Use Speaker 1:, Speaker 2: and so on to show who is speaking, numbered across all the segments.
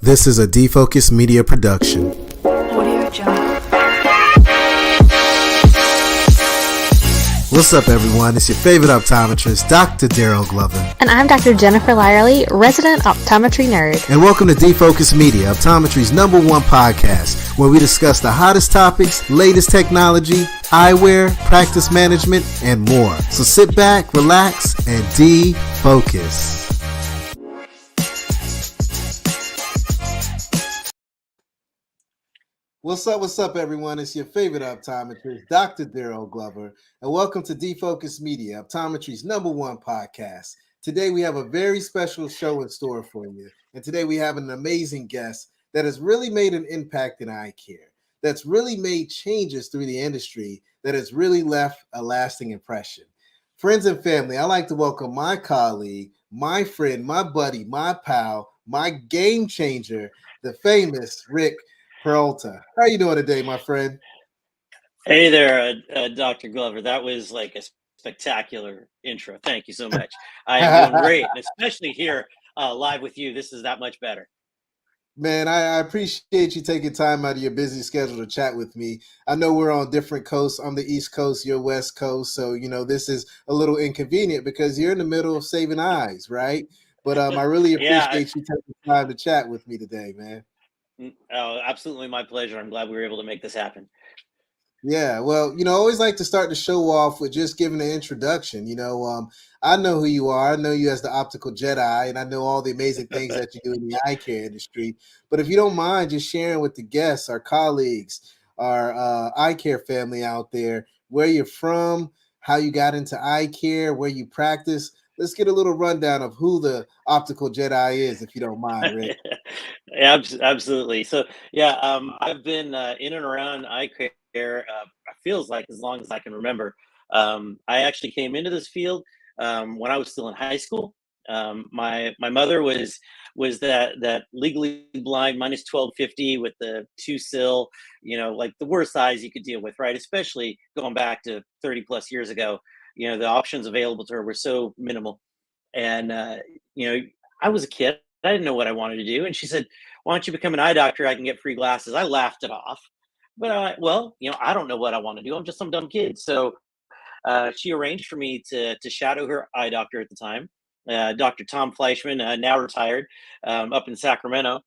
Speaker 1: This is a Defocus Media production.
Speaker 2: Audio Jungle.
Speaker 1: What's up, everyone? It's your favorite optometrist, Dr. Darryl Glover.
Speaker 3: And I'm Dr. Jennifer Lyerly, resident optometry nerd.
Speaker 1: And welcome to Defocus Media, optometry's #1 podcast, where we discuss the hottest topics, latest technology, eyewear, practice management, and more. So sit back, relax, and defocus. What's up, everyone? It's your favorite optometrist, Dr. Darryl Glover, and welcome to Defocus Media, optometry's #1 podcast. Today, we have a very special show in store for you, and today we have an amazing guest that has really made an impact in eye care, that's really made changes through the industry, that has really left a lasting impression. Friends and family, I'd like to welcome my colleague, my friend, my buddy, my pal, my game changer, the famous Ric Peralta. How are you doing today, my friend?
Speaker 4: Hey there, Dr. Glover. That was like a spectacular intro. Thank you so much. I am doing great, and especially here live with you. This is that much better.
Speaker 1: Man, I appreciate you taking time out of your busy schedule to chat with me. I know we're on different coasts. I'm the East Coast, you're West Coast. So, this is a little inconvenient because you're in the middle of saving eyes, right? But I really appreciate you taking time to chat with me today, man.
Speaker 4: Oh, absolutely my pleasure. I'm glad we were able to make this happen.
Speaker 1: Yeah, well, I always like to start the show off with just giving an introduction. I know who you are. I know you as the Optical Jedi, and I know all the amazing things that you do in the eye care industry. But if you don't mind just sharing with the guests, our colleagues, our eye care family out there, where you're from, how you got into eye care, where you practice. Let's get a little rundown of who the Optical Jedi is, if you don't mind, Ric.
Speaker 4: Absolutely. So, yeah, I've been in and around eye care, feels like as long as I can remember. I actually came into this field when I was still in high school. My mother was that legally blind minus 1250 with the 2 sill, like the worst eyes you could deal with, right? Especially going back to 30 plus years ago. The options available to her were so minimal. And, I was a kid. I didn't know what I wanted to do. And she said, why don't you become an eye doctor? I can get free glasses. I laughed it off. But, I don't know what I want to do. I'm just some dumb kid. So she arranged for me to shadow her eye doctor at the time, Dr. Tom Fleischman, now retired, up in Sacramento.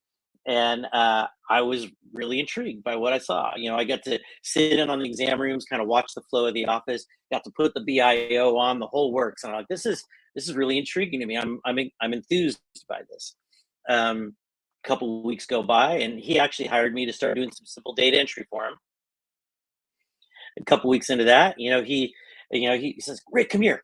Speaker 4: And I was really intrigued by what I saw. I got to sit in on the exam rooms, kind of watch the flow of the office, got to put the BIO on, the whole works. And I'm like, this is really intriguing to me. I'm enthused by this. A couple of weeks go by, and he actually hired me to start doing some simple data entry for him. A couple weeks into that, he says, Ric, come here.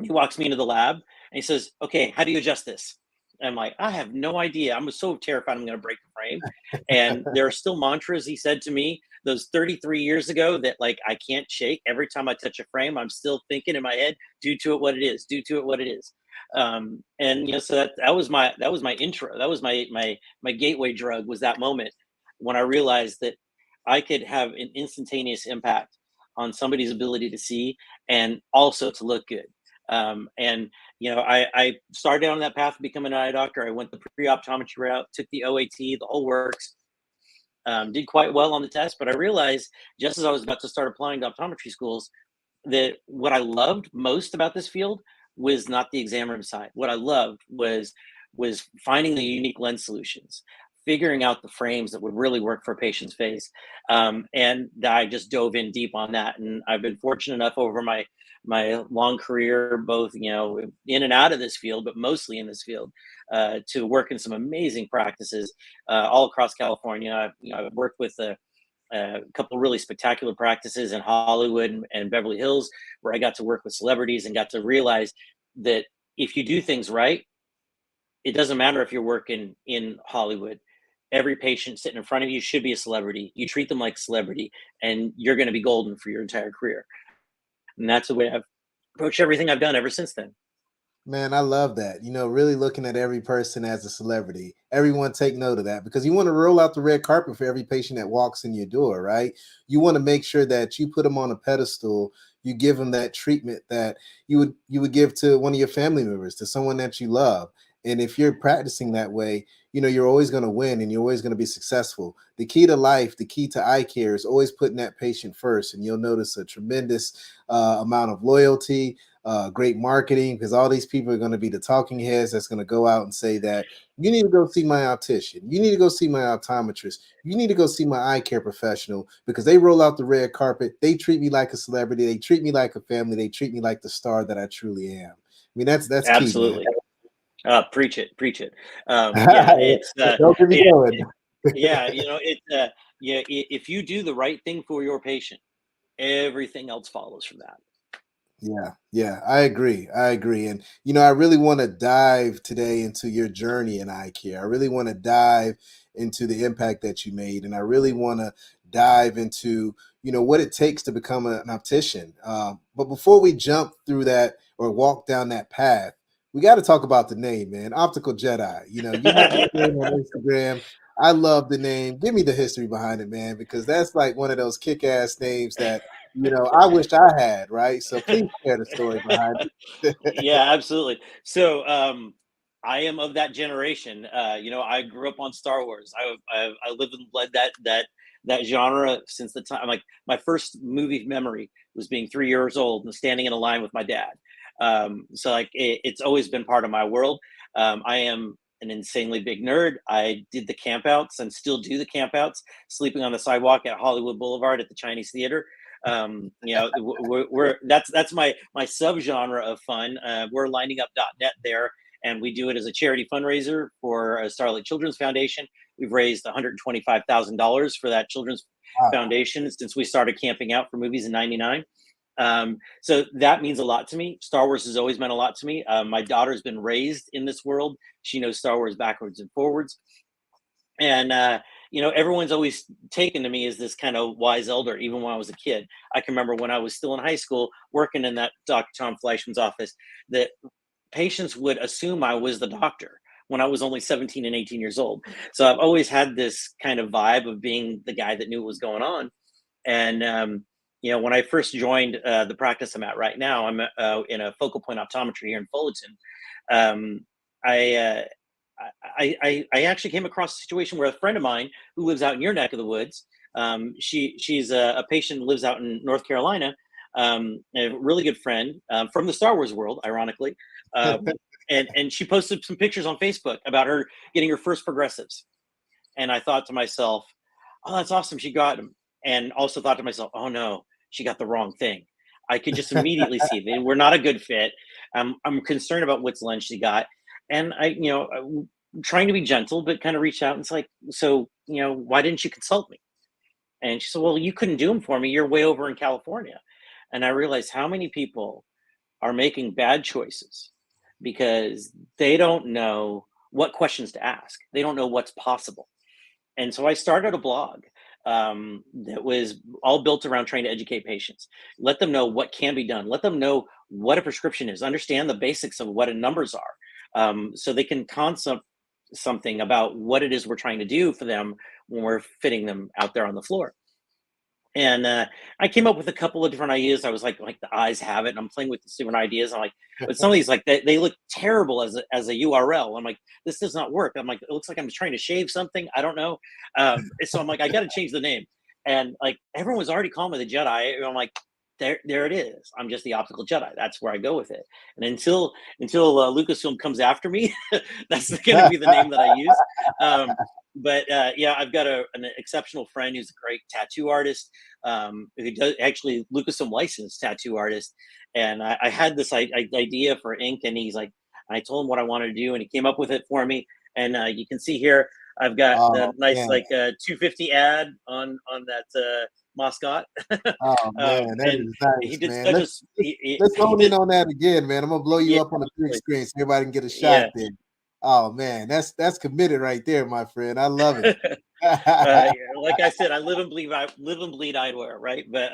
Speaker 4: He walks me into the lab, and he says, okay, how do you adjust this? I'm like, I have no idea. I'm so terrified I'm going to break the frame. And there are still mantras he said to me those 33 years ago that like I can't shake. Every time I touch a frame, I'm still thinking in my head, do to it what it is, do to it what it is. So that was my intro. That was my gateway drug, was that moment when I realized that I could have an instantaneous impact on somebody's ability to see and also to look good. I started on that path of becoming an eye doctor. I went the pre-optometry route, took the OAT, the whole works, did quite well on the test. But I realized just as I was about to start applying to optometry schools that what I loved most about this field was not the exam room side. What I loved was finding the unique lens solutions, figuring out the frames that would really work for a patient's face. And I just dove in deep on that. And I've been fortunate enough over my long career, both, in and out of this field, but mostly in this field, to work in some amazing practices all across California. I've worked with a couple of really spectacular practices in Hollywood and Beverly Hills, where I got to work with celebrities and got to realize that if you do things right, it doesn't matter if you're working in Hollywood. Every patient sitting in front of you should be a celebrity. You treat them like a celebrity, and you're going to be golden for your entire career. And that's the way I've approached everything I've done ever since then.
Speaker 1: Man, I love that. Really looking at every person as a celebrity. Everyone take note of that, because you want to roll out the red carpet for every patient that walks in your door, right? You want to make sure that you put them on a pedestal. You give them that treatment that you would give to one of your family members, to someone that you love. And if you're practicing that way, you're always going to win and you're always going to be successful. The key to life, the key to eye care is always putting that patient first. And you'll notice a tremendous amount of loyalty, great marketing, because all these people are going to be the talking heads that's going to go out and say that you need to go see my optician. You need to go see my optometrist. You need to go see my eye care professional because they roll out the red carpet. They treat me like a celebrity. They treat me like a family. They treat me like the star that I truly am. I mean, that's key, man.
Speaker 4: Absolutely. Preach it. Yeah, it's
Speaker 1: Don't get me going.
Speaker 4: yeah, yeah. If you do the right thing for your patient, everything else follows from that.
Speaker 1: Yeah, I agree. And I really want to dive today into your journey in eye care. I really want to dive into the impact that you made, and I really want to dive into what it takes to become an optician. But before we jump through that or walk down that path, we got to talk about the name, man. Optical Jedi. You have the name on Instagram. I love the name. Give me the history behind it, man, because that's like one of those kick-ass names that I wish I had, right? So please share the story behind it.
Speaker 4: Yeah, absolutely. So, I am of that generation. I grew up on Star Wars. I lived and bled that genre since the time. Like my first movie memory was being 3 years old and standing in a line with my dad. So like it's always been part of my world. I am an insanely big nerd. I did the campouts and still do the campouts, sleeping on the sidewalk at Hollywood Boulevard at the Chinese Theater. That's my subgenre of fun. We're lining up.net there, and we do it as a charity fundraiser for Starlight Children's Foundation. We've raised $125,000 for that children's foundation since we started camping out for movies in '99. So that means a lot to me. Star Wars has always meant a lot to me. My daughter's been raised in this world. She knows Star Wars backwards and forwards. And everyone's always taken to me as this kind of wise elder, even when I was a kid. I can remember when I was still in high school working in that Dr. Tom Fleischman's office, that patients would assume I was the doctor when I was only 17 and 18 years old. So I've always had this kind of vibe of being the guy that knew what was going on. And when I first joined the practice I'm at right now, I'm in a focal point optometry here in Fullerton. I actually came across a situation where a friend of mine who lives out in your neck of the woods, she's a patient who lives out in North Carolina, a really good friend from the Star Wars world, ironically. And she posted some pictures on Facebook about her getting her first progressives. And I thought to myself, oh, that's awesome. She got them. And also thought to myself, oh no, she got the wrong thing. I could just immediately see they were not a good fit. I'm concerned about which lens she got. And I'm trying to be gentle, but kind of reached out and it's like, so, why didn't you consult me? And she said, well, you couldn't do them for me. You're way over in California. And I realized how many people are making bad choices because they don't know what questions to ask. They don't know what's possible. And so I started a blog that was all built around trying to educate patients, let them know what can be done, let them know what a prescription is, understand the basics of what numbers are, so they can concept something about what it is we're trying to do for them when we're fitting them out there on the floor. And I came up with a couple of different ideas. I was like the eyes have it, and I'm playing with these different ideas. I'm like, but some of these they look terrible as a URL. I'm like, this does not work. I'm like, it looks like I'm trying to shave something. I don't know. So I'm like, I got to change the name. And like everyone was already calling me the Jedi. And I'm like, there it is. I'm just the optical Jedi. That's where I go with it. And until Lucasfilm comes after me, that's going to be the name that I use. But yeah, I've got an exceptional friend who's a great tattoo artist, who does actually Lucasfilm licensed tattoo artist. And I had this idea for ink, and he's like, I told him what I wanted to do, and he came up with it for me. And you can see here, I've got the nice man. 250 ad on that mascot.
Speaker 1: Oh man, that is nice,
Speaker 4: he did
Speaker 1: man.
Speaker 4: Let's
Speaker 1: hone in on that again, man. I'm gonna blow you up on the big screen so everybody can get a shot there. Oh man, that's committed right there, my friend. I love it.
Speaker 4: Like I said, I live and bleed eyewear, right? But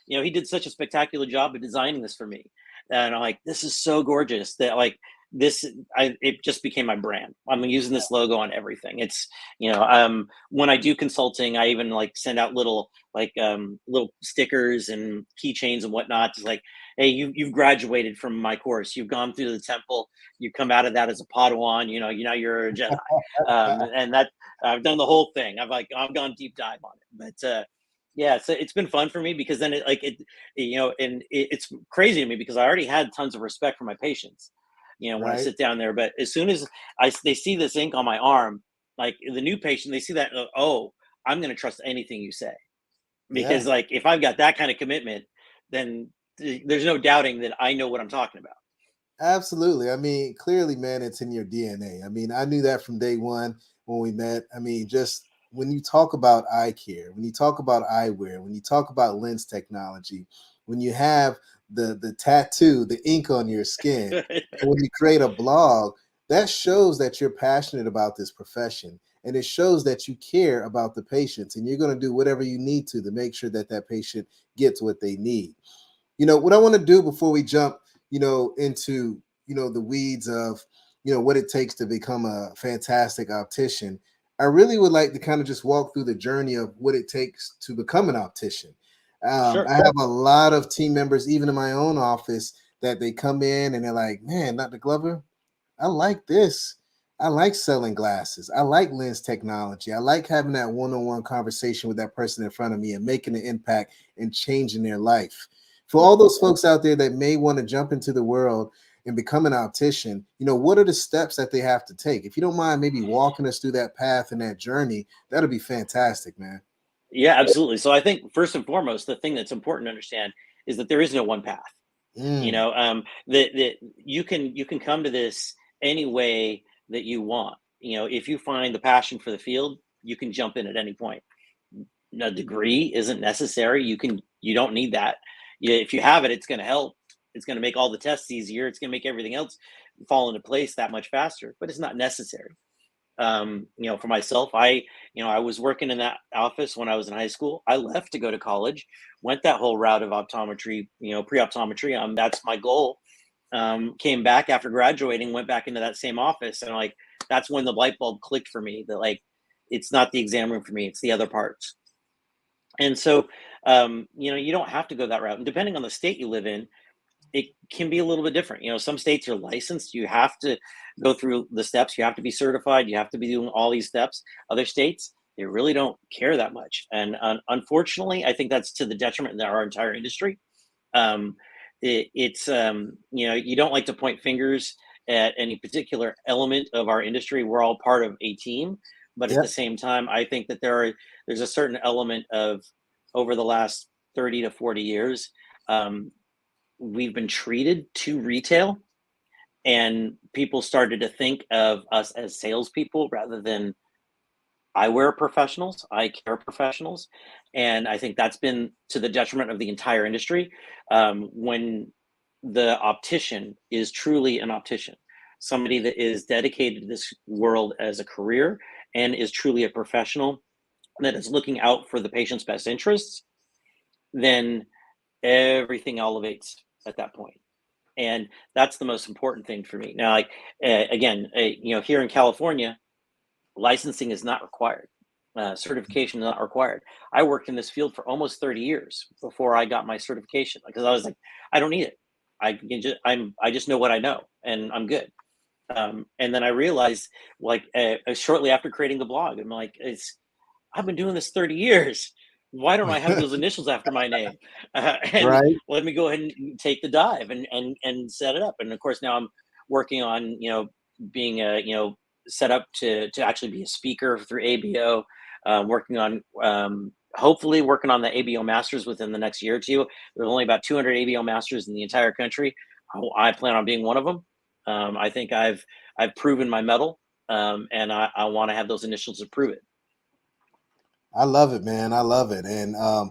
Speaker 4: he did such a spectacular job of designing this for me, and I'm like, this is so gorgeous that like it just became my brand. I'm using this logo on everything. It's, when I do consulting, I even like send out little little stickers and keychains and whatnot. Just like, hey, you've graduated from my course. You've gone through the temple. You come out of that as a Padawan. You're a Jedi. And that I've done the whole thing. I've gone deep dive on it. But yeah, so it's been fun for me because then it's crazy to me because I already had tons of respect for my patients. When I
Speaker 1: Right.
Speaker 4: sit down there, but as soon as they see this ink on my arm, like the new patient, they see that, oh, I'm going to trust anything you say,
Speaker 1: Yeah.
Speaker 4: because like if I've got that kind of commitment, then there's no doubting that I know what I'm talking about.
Speaker 1: Absolutely. I mean, clearly, man, it's in your DNA. I mean, I knew that from day one when we met. I mean, just when you talk about eye care, when you talk about eyewear, when you talk about lens technology, when you have the tattoo, the ink on your skin, and when you create a blog, that shows that you're passionate about this profession. And it shows that you care about the patients, and you're going to do whatever you need to make sure that that patient gets what they need. What I want to do before we jump, into, the weeds of, what it takes to become a fantastic optician. I really would like to kind of just walk through the journey of what it takes to become an optician.
Speaker 4: Sure.
Speaker 1: I have a lot of team members, even in my own office, that they come in and they're like, man, Dr. Glover, I like this. I like selling glasses. I like lens technology. I like having that one-on-one conversation with that person in front of me and making an impact and changing their life. For all those folks out there that may want to jump into the world and become an optician, what are the steps that they have to take? If you don't mind maybe walking us through that path and that journey, that'll be fantastic, man.
Speaker 4: Yeah, absolutely. So I think first and foremost, the thing that's important to understand is that there is no one path.
Speaker 1: Mm,
Speaker 4: That you can come to this any way that you want. If you find the passion for the field, you can jump in at any point. A degree isn't necessary. You don't need that. If you have it, it's going to help. It's going to make all the tests easier. It's going to make everything else fall into place that much faster, but it's not necessary. For myself, I was working in that office when I was in high school. I left to go to college, went that whole route of optometry, pre-optometry. That's my goal. Came back after graduating, went back into that same office, and like that's when the light bulb clicked for me that like it's not the exam room for me, it's the other parts. And so, you don't have to go that route. And depending on the state you live in, it can be a little bit different. Some states you're licensed, you have to go through the steps, you have to be certified, you have to be doing all these steps. Other states, they really don't care that much. And unfortunately, I think that's to the detriment of our entire industry. You don't like to point fingers at any particular element of our industry. We're all part of a team, but at
Speaker 1: yep.
Speaker 4: the same time, I think that there's a certain element of over the last 30 to 40 years, we've been treated too retail, and people started to think of us as salespeople rather than eyewear professionals, eye care professionals, and I think that's been to the detriment of the entire industry. When the optician is truly an optician, somebody that is dedicated to this world as a career and is truly a professional that is looking out for the patient's best interests, then everything elevates at that point. And that's the most important thing for me. Now, like again, here in California, licensing is not required. Certification is not required. I worked in this field for almost 30 years before I got my certification because I was like, I don't need it. I just know what I know, and I'm good. And then I realized, like, shortly after creating the blog, I'm like, I've been doing this 30 years. Why don't I have those initials after my name? And
Speaker 1: Right.
Speaker 4: let me go ahead and take the dive and set it up. And of course, now I'm working on being set up to actually be a speaker through ABO. Working on hopefully working on the ABO Masters within the next year or two. There's only about 200 ABO Masters in the entire country. I plan on being one of them. I think I've proven my mettle, and I want to have those initials to prove it.
Speaker 1: I love it, man. I love it. And I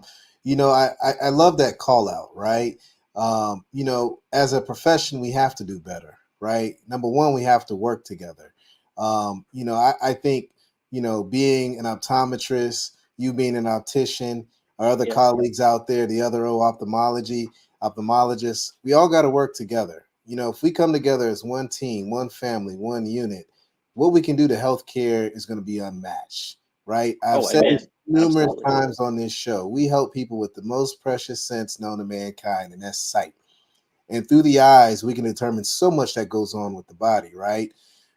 Speaker 1: love that call out, right? As a profession, we have to do better, right? Number one, we have to work together. I think, being an optometrist, you being an optician, our other
Speaker 4: Yep.
Speaker 1: colleagues out there, the other ophthalmologists, we all got to work together. if we come together as one team, one family, one unit, what we can do to healthcare is going to be unmatched, right? I've
Speaker 4: Oh,
Speaker 1: said
Speaker 4: amen.
Speaker 1: this numerous
Speaker 4: Absolutely.
Speaker 1: times on this show. We help people with the most precious sense known to mankind, and that's sight. And through the eyes, we can determine so much that goes on with the body, right?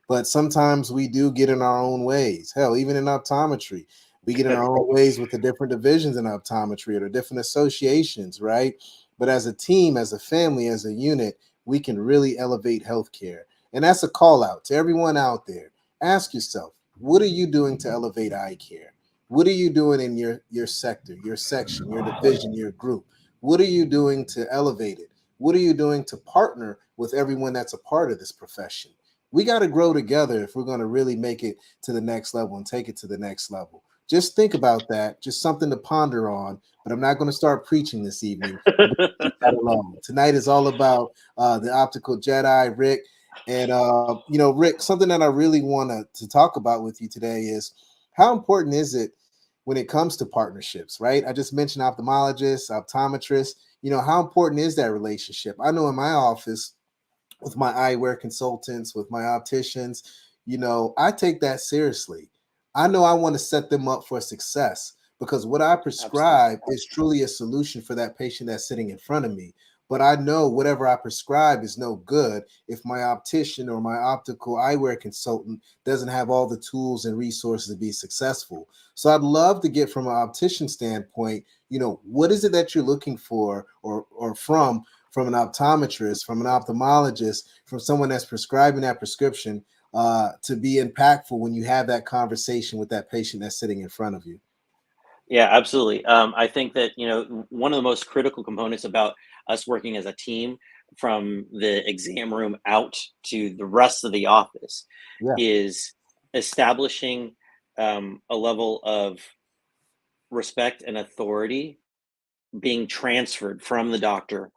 Speaker 1: But sometimes we do get in our own ways. Hell, even in optometry, we get in our own ways with the different divisions in optometry or the different associations, right? But as a team, as a family, as a unit, we can really elevate healthcare. And that's a call out to everyone out there. Ask yourself, what are you doing to elevate eye care? What are you doing in your sector, your section, your division, your group? What are you doing to elevate it? What are you doing to partner with everyone that's a part of this profession? We got to grow together if we're going to really make it to the next level and take it to the next level. Just think about that. Just something to ponder on. But I'm not going to start preaching this evening. I'm going to leave that alone. Tonight is all about the Optical Jedi, Ric. And Ric, something that I really want to talk about with you today is how important is it when it comes to partnerships, right? I just mentioned ophthalmologists, optometrists. How important is that relationship? I know in my office with my eyewear consultants, with my opticians, I take that seriously. I know I want to set them up for success because what I
Speaker 4: Absolutely.
Speaker 1: prescribe is truly a solution for that patient that's sitting in front of me. But I know whatever I prescribe is no good if my optician or my optical eyewear consultant doesn't have all the tools and resources to be successful. So I'd love to get from an optician standpoint, what is it that you're looking for or from an optometrist, from an ophthalmologist, from someone that's prescribing that prescription to be impactful when you have that conversation with that patient that's sitting in front of you.
Speaker 4: Yeah, absolutely. I think that, one of the most critical components about us working as a team from the exam room out to the rest of the office
Speaker 1: Yeah.
Speaker 4: is establishing a level of respect and authority being transferred from the doctor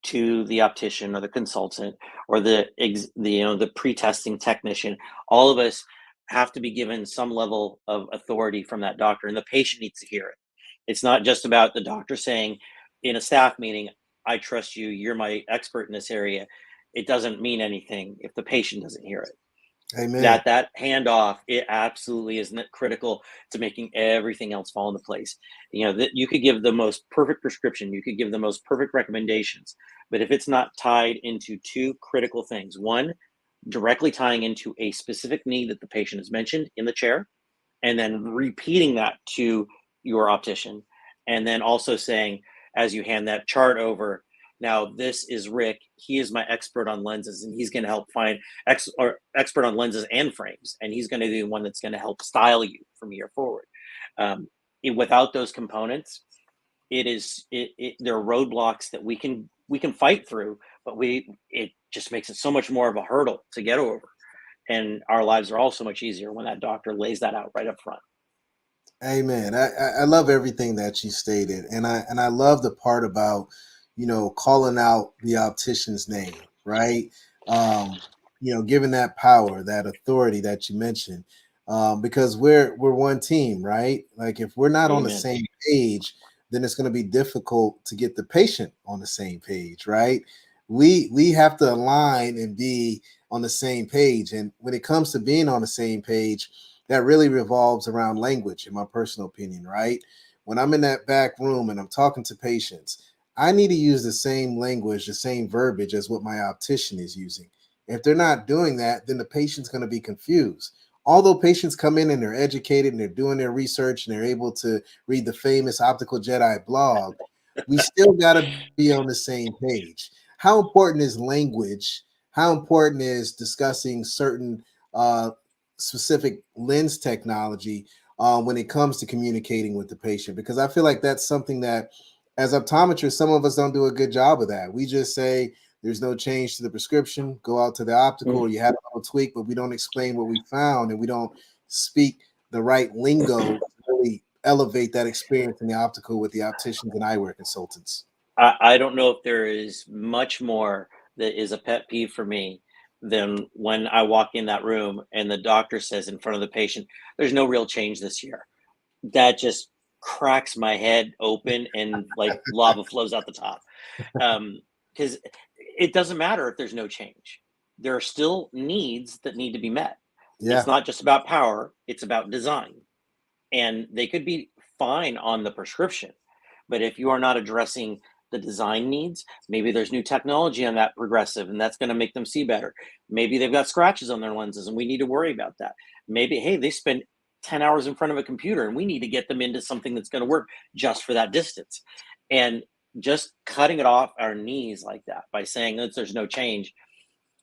Speaker 4: to the optician or the consultant or the pre-testing technician. All of us have to be given some level of authority from that doctor, and the patient needs to hear it. It's not just about the doctor saying in a staff meeting, I trust you, you're my expert in this area. It doesn't mean anything if the patient doesn't hear it.
Speaker 1: Amen.
Speaker 4: That handoff, it absolutely is critical to making everything else fall into place. That you could give the most perfect prescription, you could give the most perfect recommendations, but if it's not tied into two critical things, one, directly tying into a specific need that the patient has mentioned in the chair, and then repeating that to your optician, and then also saying, as you hand that chart over, now this is Ric, he is my expert on lenses, and he's going to help find expert on lenses and frames, and he's going to be the one that's going to help style you from here forward. um, Without those components, there are roadblocks that we can fight through, but it just makes it so much more of a hurdle to get over, and our lives are all so much easier when that doctor lays that out right up front.
Speaker 1: Amen. I love everything that you stated, and I love the part about calling out the optician's name, right? Um, giving that power, that authority that you mentioned, because we're one team, right? Like if we're not on the
Speaker 4: Amen.
Speaker 1: same page, then it's going to be difficult to get the patient on the same page, right? We have to align and be on the same page, and when it comes to being on the same page that really revolves around language, in my personal opinion, right? When I'm in that back room and I'm talking to patients, I need to use the same language, the same verbiage as what my optician is using. If they're not doing that, then the patient's going to be confused. Although patients come in and they're educated and they're doing their research and they're able to read the famous Optical Jedi blog, we still got to be on the same page. How important is language? How important is discussing certain uh, specific lens technology when it comes to communicating with the patient? Because I feel like that's something that, as optometrists, some of us don't do a good job of that. We just say there's no change to the prescription, go out to the optical, or
Speaker 4: Mm.
Speaker 1: you had a little tweak, but we don't explain what we found and we don't speak the right lingo to really elevate that experience in the optical with the opticians and eyewear consultants.
Speaker 4: I don't know if there is much more that is a pet peeve for me than when I walk in that room and the doctor says in front of the patient, "There's no real change this year." That just cracks my head open and like lava flows out the top. Because it doesn't matter if there's no change. There are still needs that need to be met. It's
Speaker 1: Yeah.
Speaker 4: not just about power, it's about design. And they could be fine on the prescription, but if you are not addressing the design needs, maybe there's new technology on that progressive and that's going to make them see better. Maybe they've got scratches on their lenses and we need to worry about that. Maybe, hey, they spend 10 hours in front of a computer and we need to get them into something that's going to work just for that distance. And just cutting it off our knees like that by saying that there's no change,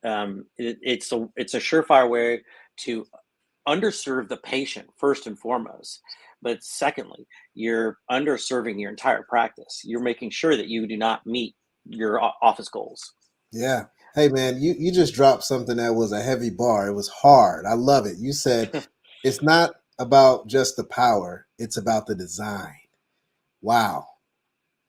Speaker 4: it's a surefire way to underserve the patient first and foremost. But secondly, you're underserving your entire practice. You're making sure that you do not meet your office goals.
Speaker 1: Yeah. Hey man, you just dropped something that was a heavy bar. It was hard. I love it. You said it's not about just the power, it's about the design. Wow.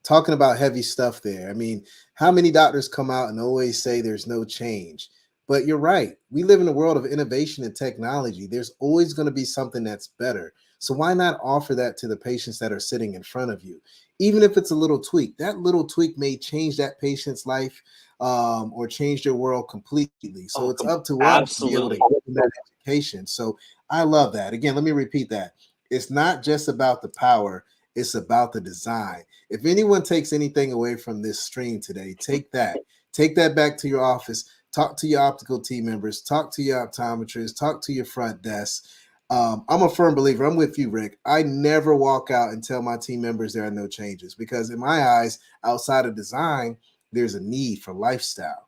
Speaker 1: Talking about heavy stuff there. I mean, how many doctors come out and always say there's no change? But you're right. We live in a world of innovation and technology. There's always going to be something that's better. So why not offer that to the patients that are sitting in front of you? Even if it's a little tweak, that little tweak may change that patient's life, or change their world completely. So it's up to us to be able to
Speaker 4: Absolutely.
Speaker 1: give them that education. So I love that. Again, let me repeat that. It's not just about the power, it's about the design. If anyone takes anything away from this stream today, take that. Take that back to your office. Talk to your optical team members. Talk to your optometrists. Talk to your front desk. I'm a firm believer. I'm with you, Rick. I never walk out and tell my team members there are no changes because, in my eyes, outside of design, there's a need for lifestyle.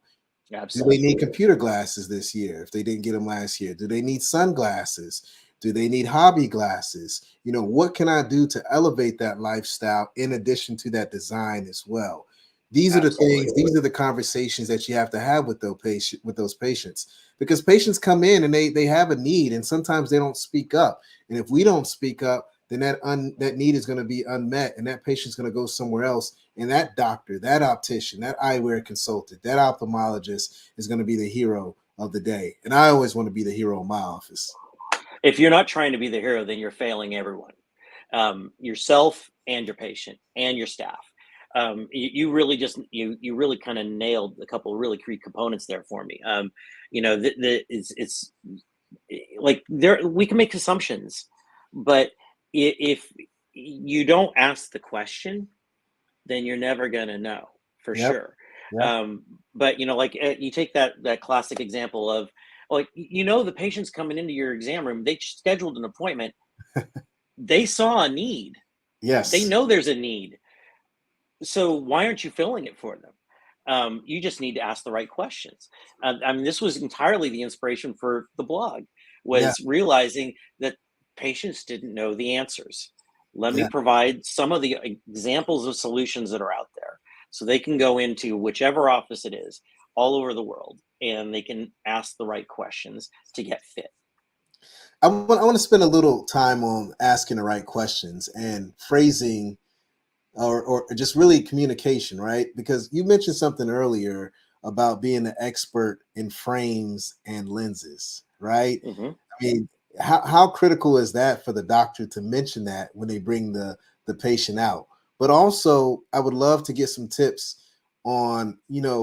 Speaker 1: Do they need computer glasses this year if they didn't get them last year? Do they need sunglasses? Do they need hobby glasses? What can I do to elevate that lifestyle in addition to that design as well? These are the things, these are the conversations that you have to have with those patients, because patients come in and they have a need and sometimes they don't speak up. And if we don't speak up, then that need is going to be unmet and that patient's going to go somewhere else. And that doctor, that optician, that eyewear consultant, that ophthalmologist is going to be the hero of the day. And I always want to be the hero in my office.
Speaker 4: If you're not trying to be the hero, then you're failing everyone, yourself and your patient and your staff. You really just you really kind of nailed a couple of really key components there for me. It's like there we can make assumptions, but if you don't ask the question, then you're never gonna know for
Speaker 1: Yep.
Speaker 4: sure.
Speaker 1: Yep.
Speaker 4: But you take that classic example of like the patient's coming into your exam room, they scheduled an appointment, they saw a need, they
Speaker 1: Yes.
Speaker 4: know there's a need. So why aren't you filling it for them? You just need to ask the right questions. I mean, this was entirely the inspiration for the blog,
Speaker 1: Yeah.
Speaker 4: was realizing that patients didn't know the answers. Let me
Speaker 1: Yeah.
Speaker 4: provide some of the examples of solutions that are out there so they can go into whichever office it is all over the world and they can ask the right questions to get fit.
Speaker 1: I want to spend a little time on asking the right questions and phrasing, or just really communication, right? Because you mentioned something earlier about being an expert in frames and lenses, right?
Speaker 4: Hmm.
Speaker 1: I mean, how critical is that for the doctor to mention that when they bring the patient out? But also, I would love to get some tips on,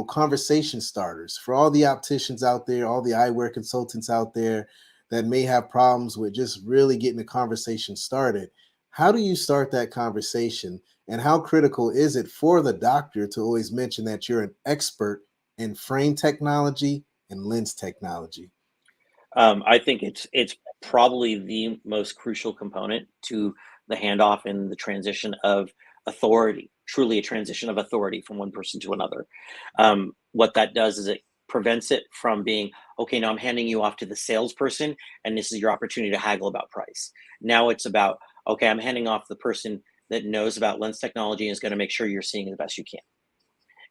Speaker 1: conversation starters for all the opticians out there, all the eyewear consultants out there that may have problems with just really getting the conversation started. How do you start that conversation? And how critical is it for the doctor to always mention that you're an expert in frame technology and lens technology?
Speaker 4: I think it's probably the most crucial component to the handoff and the transition of authority, truly a transition of authority from one person to another. What that does is it prevents it from being, okay, now I'm handing you off to the salesperson and this is your opportunity to haggle about price. Now it's about, okay, I'm handing off the person that knows about lens technology and is going to make sure you're seeing the best you can.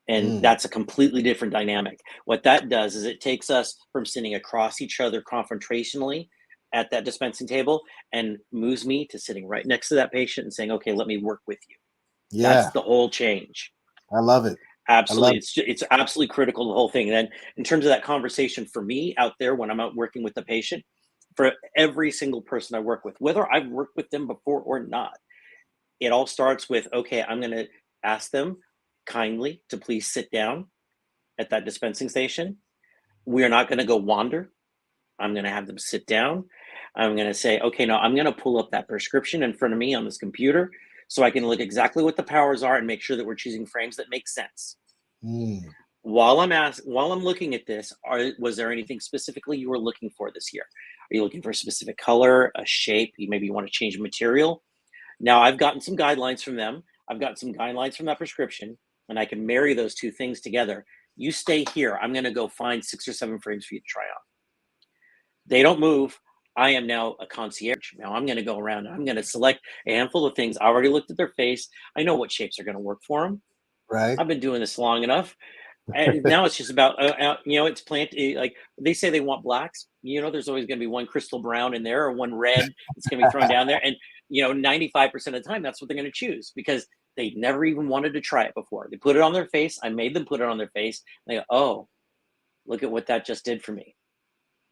Speaker 4: And
Speaker 1: Mm,
Speaker 4: that's a completely different dynamic. What that does is it takes us from sitting across each other confrontationally at that dispensing table and moves me to sitting right next to that patient and saying, okay, let me work with you. That's
Speaker 1: yeah,
Speaker 4: the whole change.
Speaker 1: I love it. I love
Speaker 4: Absolutely.
Speaker 1: it.
Speaker 4: It's absolutely critical, the whole thing. And then in terms of that conversation for me out there when I'm out working with the patient, for every single person I work with, whether I've worked with them before or not, it all starts with, okay, I'm going to ask them kindly to please sit down at that dispensing station. We are not going to go wander. I'm going to have them sit down. I'm going to say, okay, now I'm going to pull up that prescription in front of me on this computer so I can look exactly what the powers are and make sure that we're choosing frames that make sense.
Speaker 1: Mm.
Speaker 4: While I'm looking at this, was there anything specifically you were looking for this year? Are you looking for a specific color, a shape? Maybe you want to change material. Now I've gotten some guidelines from them. I've got some guidelines from that prescription, and I can marry those two things together. You stay here. I'm going to go find 6 or 7 frames for you to try on. They don't move. I am now a concierge. Now I'm going to go around and I'm going to select a handful of things. I already looked at their face. I know what shapes are going to work for them.
Speaker 1: Right.
Speaker 4: I've been doing this long enough. And now it's just about, it's like they say they want blacks. There's always going to be one crystal brown in there or one red that's going to be thrown down there. And, 95% of the time, that's what they're going to choose because they never even wanted to try it before. They put it on their face. I made them put it on their face. And they go, oh, look at what that just did for me.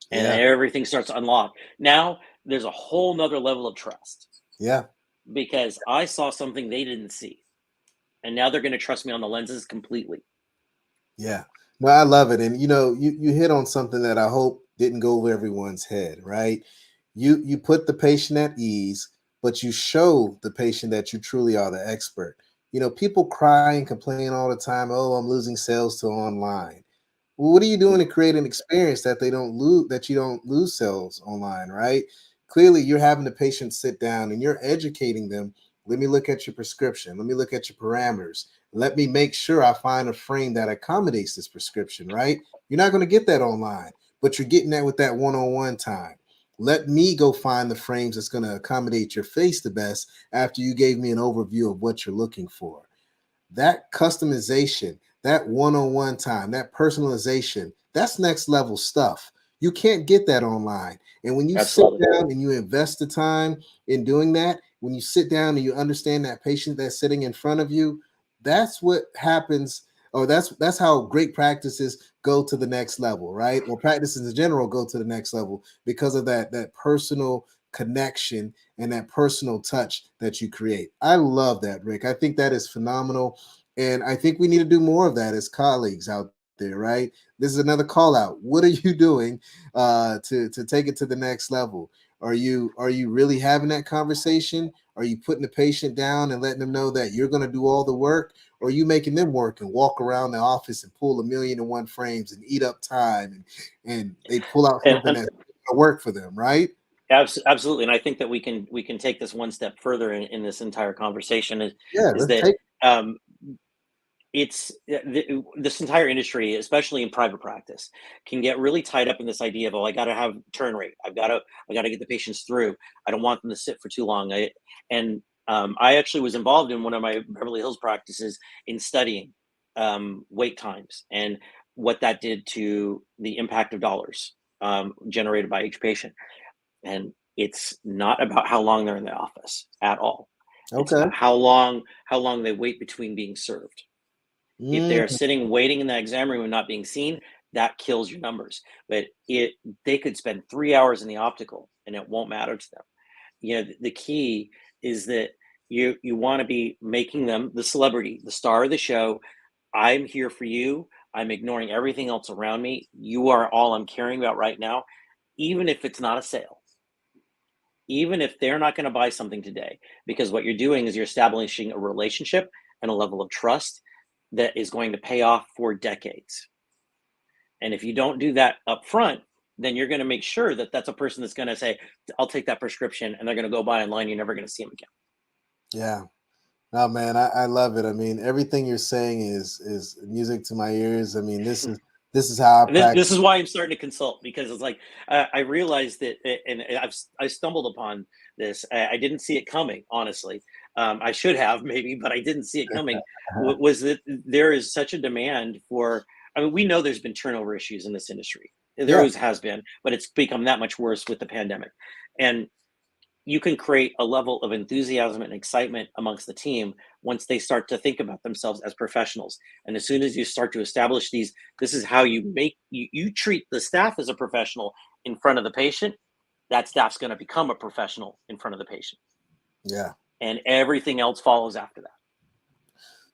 Speaker 4: And
Speaker 1: Yeah.
Speaker 4: everything starts to unlock. Now there's a whole nother level of trust.
Speaker 1: Yeah.
Speaker 4: Because I saw something they didn't see. And now they're going to trust me on the lenses completely.
Speaker 1: Yeah. Well, I love it. And you hit on something that I hope didn't go over everyone's head, right? You put the patient at ease, but you show the patient that you truly are the expert. People cry and complain all the time, oh, I'm losing sales to online. Well, what are you doing to create an experience that you don't lose sales online, right? Clearly, you're having the patient sit down and you're educating them. Let me look at your prescription. Let me look at your parameters. Let me make sure I find a frame that accommodates this prescription, right? You're not going to get that online, but you're getting that with that one-on-one time. Let me go find the frames that's going to accommodate your face the best after you gave me an overview of what you're looking for. That customization, that one-on-one time, that personalization, that's next level stuff. You can't get that online. And when you
Speaker 4: Absolutely.
Speaker 1: sit down and you invest the time in doing that, when you sit down and you understand that patient that's sitting in front of you, that's what happens, or that's how great practices go to the next level, right? Or practices in general go to the next level because of that personal connection and that personal touch that you create. I love that, Rick. I think that is phenomenal. And I think we need to do more of that as colleagues out there, right? This is another call out. What are you doing to take it to the next level? Are you really having that conversation? Are you putting the patient down and letting them know that you're going to do all the work? Or are you making them work and walk around the office and pull 1,000,001 frames and eat up time and they pull out something that's going to work for them, right?
Speaker 4: Absolutely, and I think that we can take this one step further in this entire conversation.
Speaker 1: Yeah,
Speaker 4: Is
Speaker 1: let's
Speaker 4: that
Speaker 1: take.
Speaker 4: it's this entire industry, especially in private practice, can get really tied up in this idea of, oh, I got to have turn rate. I got to get the patients through. I don't want them to sit for too long. I actually was involved in one of my Beverly Hills practices in studying wait times and what that did to the impact of dollars generated by each patient. And it's not about how long they're in the office at all. It's
Speaker 1: Okay.
Speaker 4: about how long they wait between being served. If
Speaker 1: Mm,
Speaker 4: they're sitting waiting in the exam room and not being seen, that kills your numbers. But they could spend 3 hours in the optical and it won't matter to them. The key is that you want to be making them the celebrity, the star of the show. I'm here for you. I'm ignoring everything else around me. You are all I'm caring about right now, even if it's not a sale, even if they're not going to buy something today, because what you're doing is you're establishing a relationship and a level of trust that is going to pay off for decades. And if you don't do that up front, then you're going to make sure that that's a person that's going to say, I'll take that prescription, and they're going to go buy online. You're never going to see them again.
Speaker 1: yeah. Oh man, I love it. I mean, everything you're saying is music to my ears. I mean, this is how I
Speaker 4: And this
Speaker 1: practice.
Speaker 4: is why I'm starting to consult, because it's like I realized that, and I stumbled upon this. I didn't see it coming, honestly. I should have maybe, but I didn't see it coming. Was that there is such a demand for? I mean, we know there's been turnover issues in this industry. There
Speaker 1: Yeah,
Speaker 4: always has been, but it's become that much worse with the pandemic. And you can create a level of enthusiasm and excitement amongst the team once they start to think about themselves as professionals. And as soon as you start to establish these, this is how you treat the staff as a professional in front of the patient. That staff's going to become a professional in front of the patient,
Speaker 1: yeah.
Speaker 4: and everything else follows after that.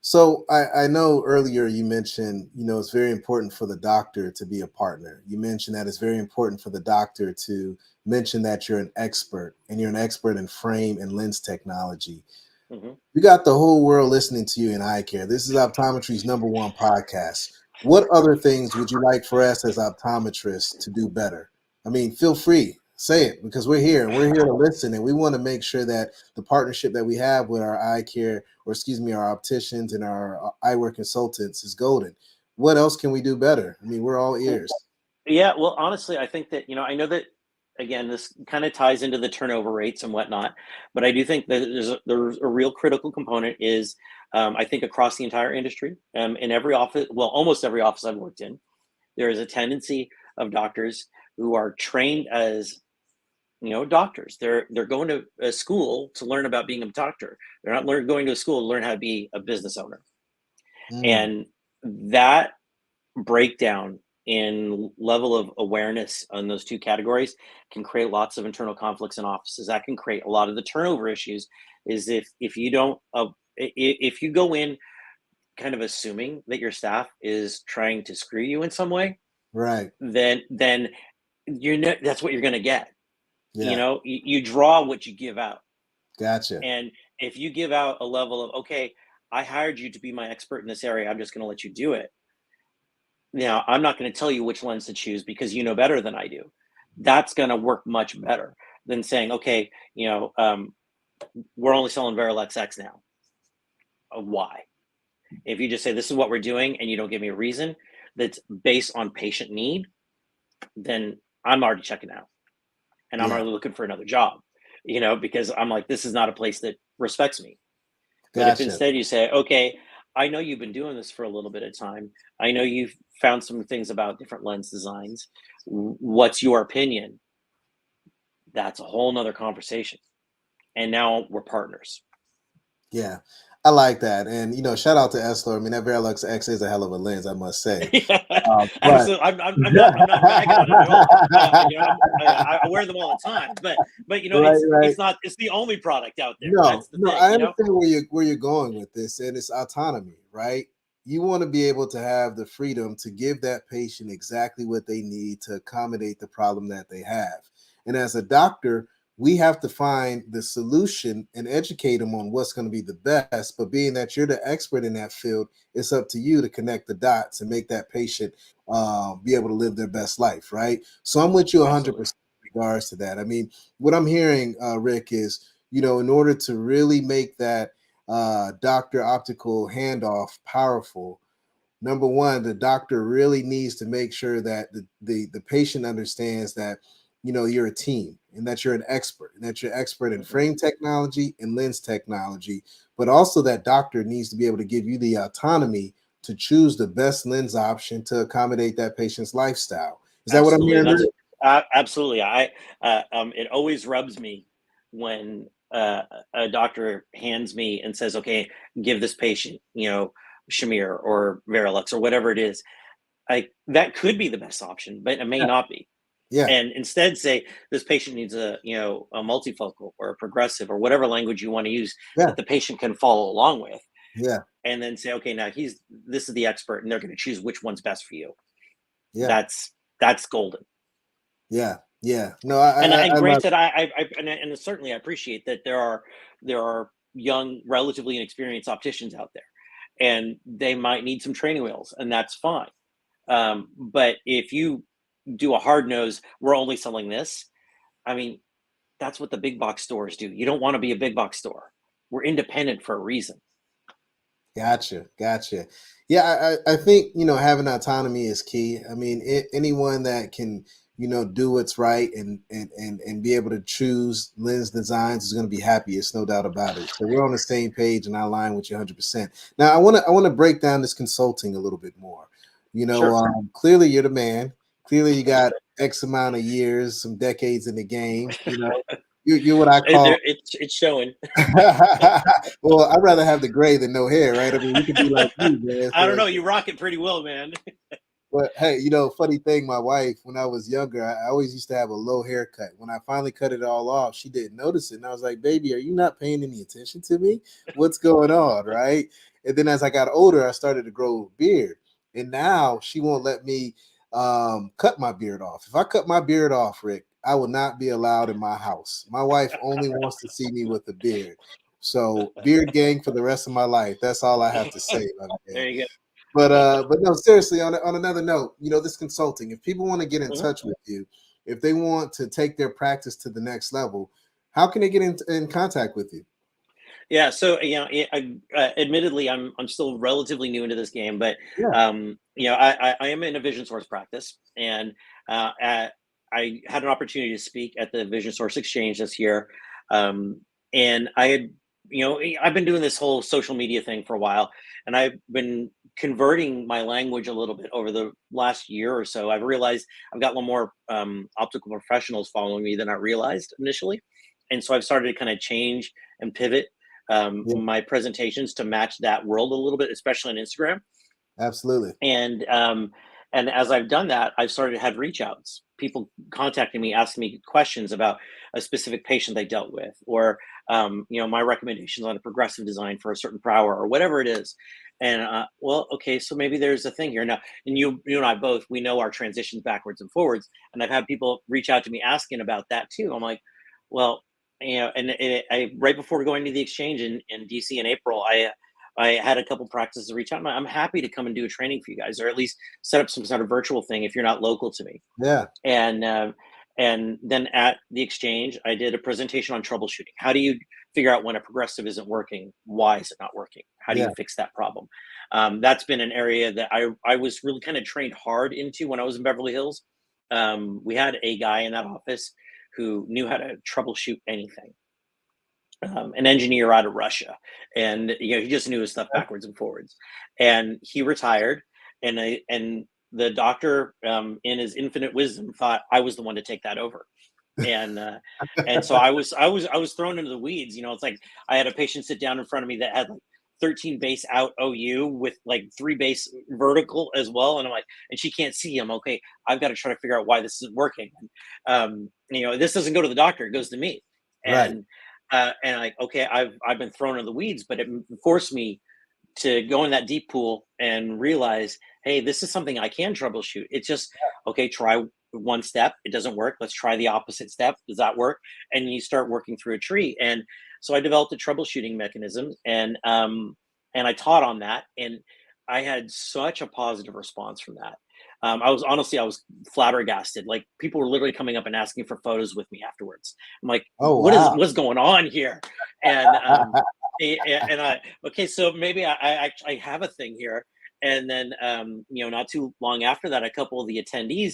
Speaker 1: So I know earlier you mentioned, it's very important for the doctor to be a partner. You mentioned that it's very important for the doctor to mention that you're an expert and you're an expert in frame and lens technology.
Speaker 4: Hmm.
Speaker 1: You got the whole world listening to you in eye care. This is optometry's number one podcast. What other things would you like for us as optometrists to do better? I mean, feel free, say it, because we're here and we're here to listen, and we want to make sure that the partnership that we have with our eye care, or excuse me, our opticians and our eyewear consultants is golden. What else can we do better? I mean, we're all ears.
Speaker 4: Yeah, well, honestly, I think that, I know that again, this kind of ties into the turnover rates and whatnot, but I do think that there's a real critical component is I think across the entire industry, in every office, well, almost every office I've worked in, there is a tendency of doctors who are trained as doctors. They're going to a school to learn about being a doctor. They're not going to a school to learn how to be a business owner,
Speaker 1: Mm,
Speaker 4: and that breakdown in level of awareness on those two categories can create lots of internal conflicts in offices. That can create a lot of the turnover issues. Is if you don't if you go in kind of assuming that your staff is trying to screw you in some way,
Speaker 1: right.
Speaker 4: then that's what you're going to get.
Speaker 1: Yeah.
Speaker 4: You draw what you give out.
Speaker 1: Gotcha.
Speaker 4: And if you give out a level of, okay, I hired you to be my expert in this area, I'm just going to let you do it. Now, I'm not going to tell you which lens to choose because you know better than I do. That's going to work much better than saying, okay, we're only selling Varilex X now. Why? If you just say this is what we're doing and you don't give me a reason that's based on patient need, then I'm already checking out and I'm
Speaker 1: Yeah.
Speaker 4: already looking for another job, because I'm like, this is not a place that respects me. But if
Speaker 1: Gotcha.
Speaker 4: instead you say, okay, I know you've been doing this for a little bit of time. I know you've found some things about different lens designs. What's your opinion? That's a whole nother conversation. And now we're partners.
Speaker 1: Yeah, I like that. And shout out to Esler. I mean, that Verilux X is a hell of a lens, I must say.
Speaker 4: Yeah,
Speaker 1: But
Speaker 4: absolutely. I'm not ragging on it at all. I wear them all the time, but
Speaker 1: right, right.
Speaker 4: it's the only product out there.
Speaker 1: No,
Speaker 4: That's the
Speaker 1: no,
Speaker 4: thing,
Speaker 1: I understand where you're going with this, and it's autonomy, right? You want to be able to have the freedom to give that patient exactly what they need to accommodate the problem that they have. And as a doctor, we have to find the solution and educate them on what's going to be the best. But being that you're the expert in that field, it's up to you to connect the dots and make that patient be able to live their best life, right? So I'm with you
Speaker 4: Absolutely.
Speaker 1: 100% in regards to that. I mean, what I'm hearing, Rick, is in order to really make that doctor optical handoff powerful, number one, the doctor really needs to make sure that the patient understands that you're a team and that you're an expert and that you're expert in
Speaker 4: Mhm.
Speaker 1: frame technology and lens technology, but also that doctor needs to be able to give you the autonomy to choose the best lens option to accommodate that patient's lifestyle. Is that what I'm
Speaker 4: Absolutely.
Speaker 1: hearing,
Speaker 4: That's
Speaker 1: Rick?
Speaker 4: absolutely. It always rubs me when a doctor hands me and says, "Okay, give this patient, Shamir or Verilux or whatever it is." That could be the best option, but it may
Speaker 1: Yeah,
Speaker 4: not be.
Speaker 1: yeah,
Speaker 4: And instead, say this patient needs a multifocal or a progressive or whatever language you want to use
Speaker 1: yeah,
Speaker 4: that the patient can follow along with,
Speaker 1: yeah,
Speaker 4: and then say, "Okay, now this is the expert, and they're going to choose which one's best for you."
Speaker 1: yeah,
Speaker 4: That's golden.
Speaker 1: yeah, yeah. No,
Speaker 4: And
Speaker 1: I love.
Speaker 4: granted, and certainly I appreciate that there are young, relatively inexperienced opticians out there, and they might need some training wheels, and that's fine. But if you do a hard nose, we're only selling this. I mean, that's what the big box stores do. You don't want to be a big box store. We're independent for a reason.
Speaker 1: Gotcha, gotcha. Yeah, I think having autonomy is key. I mean, anyone that can do what's right and be able to choose lens designs is going to be happy. It's no doubt about it. So we're on the same page, and I align with you 100%. Now, I want to break down this consulting a little bit more.
Speaker 4: Sure.
Speaker 1: Clearly you're the man. Clearly you got X amount of years, some decades in the game. You're what I call.
Speaker 4: It's showing.
Speaker 1: Well, I'd rather have the gray than no hair, right? I mean, you could be like me, man.
Speaker 4: I don't
Speaker 1: So
Speaker 4: know. You rock it pretty well, man.
Speaker 1: But hey, funny thing, my wife, when I was younger, I always used to have a low haircut. When I finally cut it all off, she didn't notice it. And I was like, baby, are you not paying any attention to me? What's going on? Right. And then as I got older, I started to grow a beard. And now she won't let me cut my beard off. If I cut my beard off, Rick, I will not be allowed in my house. My wife only wants to see me with a beard. So beard gang for the rest of my life. That's all I have to say, my man.
Speaker 4: There you go.
Speaker 1: But no, seriously. On another note, this consulting. If people want to get in
Speaker 4: Mhm.
Speaker 1: touch with you, if they want to take their practice to the next level, how can they get in contact with you?
Speaker 4: Yeah, so admittedly, I'm still relatively new into this game, but
Speaker 1: Yeah,
Speaker 4: I am in a Vision Source practice, and I had an opportunity to speak at the Vision Source Exchange this year, and I had I've been doing this whole social media thing for a while, and I've been converting my language a little bit over the last year or so. I've realized I've got a little more optical professionals following me than I realized initially, and so I've started to kind of change and pivot
Speaker 1: yeah,
Speaker 4: my presentations to match that world a little bit, especially on Instagram.
Speaker 1: absolutely.
Speaker 4: And as I've done that, I've started to have reach outs, people contacting me, asking me questions about a specific patient they dealt with, or my recommendations on a progressive design for a certain hour or whatever it is. And well, okay, so maybe there's a thing here now. And you and I both, we know our transitions backwards and forwards. And I've had people reach out to me asking about that too. I'm like, well, I right before going to the exchange in DC in April, I had a couple practices reach out. I'm happy to come and do a training for you guys, or at least set up some sort of virtual thing if you're not local to me.
Speaker 1: Yeah,
Speaker 4: And then at the exchange, I did a presentation on troubleshooting. How do you figure out when a progressive isn't working? Why is it not working? How do
Speaker 1: yeah,
Speaker 4: you fix that problem? That's been an area that I was really kind of trained hard into when I was in Beverly Hills. We had a guy in that office who knew how to troubleshoot anything, an engineer out of Russia, and he just knew his stuff backwards and forwards. And he retired, and the doctor, in his infinite wisdom, thought I was the one to take that over. And so I was thrown into the weeds. It's like I had a patient sit down in front of me that had like 13 base out OU with like 3 base vertical as well, and I'm like, and she can't see him. Okay, I've got to try to figure out why this isn't working. This doesn't go to the doctor; it goes to me.
Speaker 1: right.
Speaker 4: And like, okay, I've been thrown in the weeds, but it forced me to go in that deep pool and realize, hey, this is something I can troubleshoot. It's just, okay, try one step, it doesn't work. Let's try the opposite step. Does that work? And you start working through a tree. And so I developed a troubleshooting mechanism, and I taught on that, and I had such a positive response from that. I was flabbergasted. Like, people were literally coming up and asking for photos with me afterwards. I'm like,
Speaker 1: Oh wow.
Speaker 4: what's going on here? And and I okay, so maybe I actually have a thing here. And then not too long after that, a couple of the attendees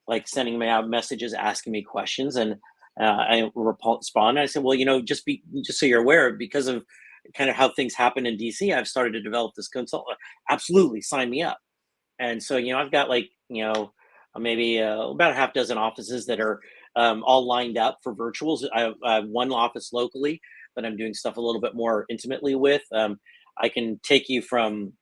Speaker 4: like sending me out messages asking me questions, and I respond. I said, well, just so you're aware, because of kind of how things happen in DC, I've started to develop this consult. Absolutely, sign me up. And so I've got like maybe about a half dozen offices that are all lined up for virtuals. I have one office locally that I'm doing stuff a little bit more intimately with. I can take you from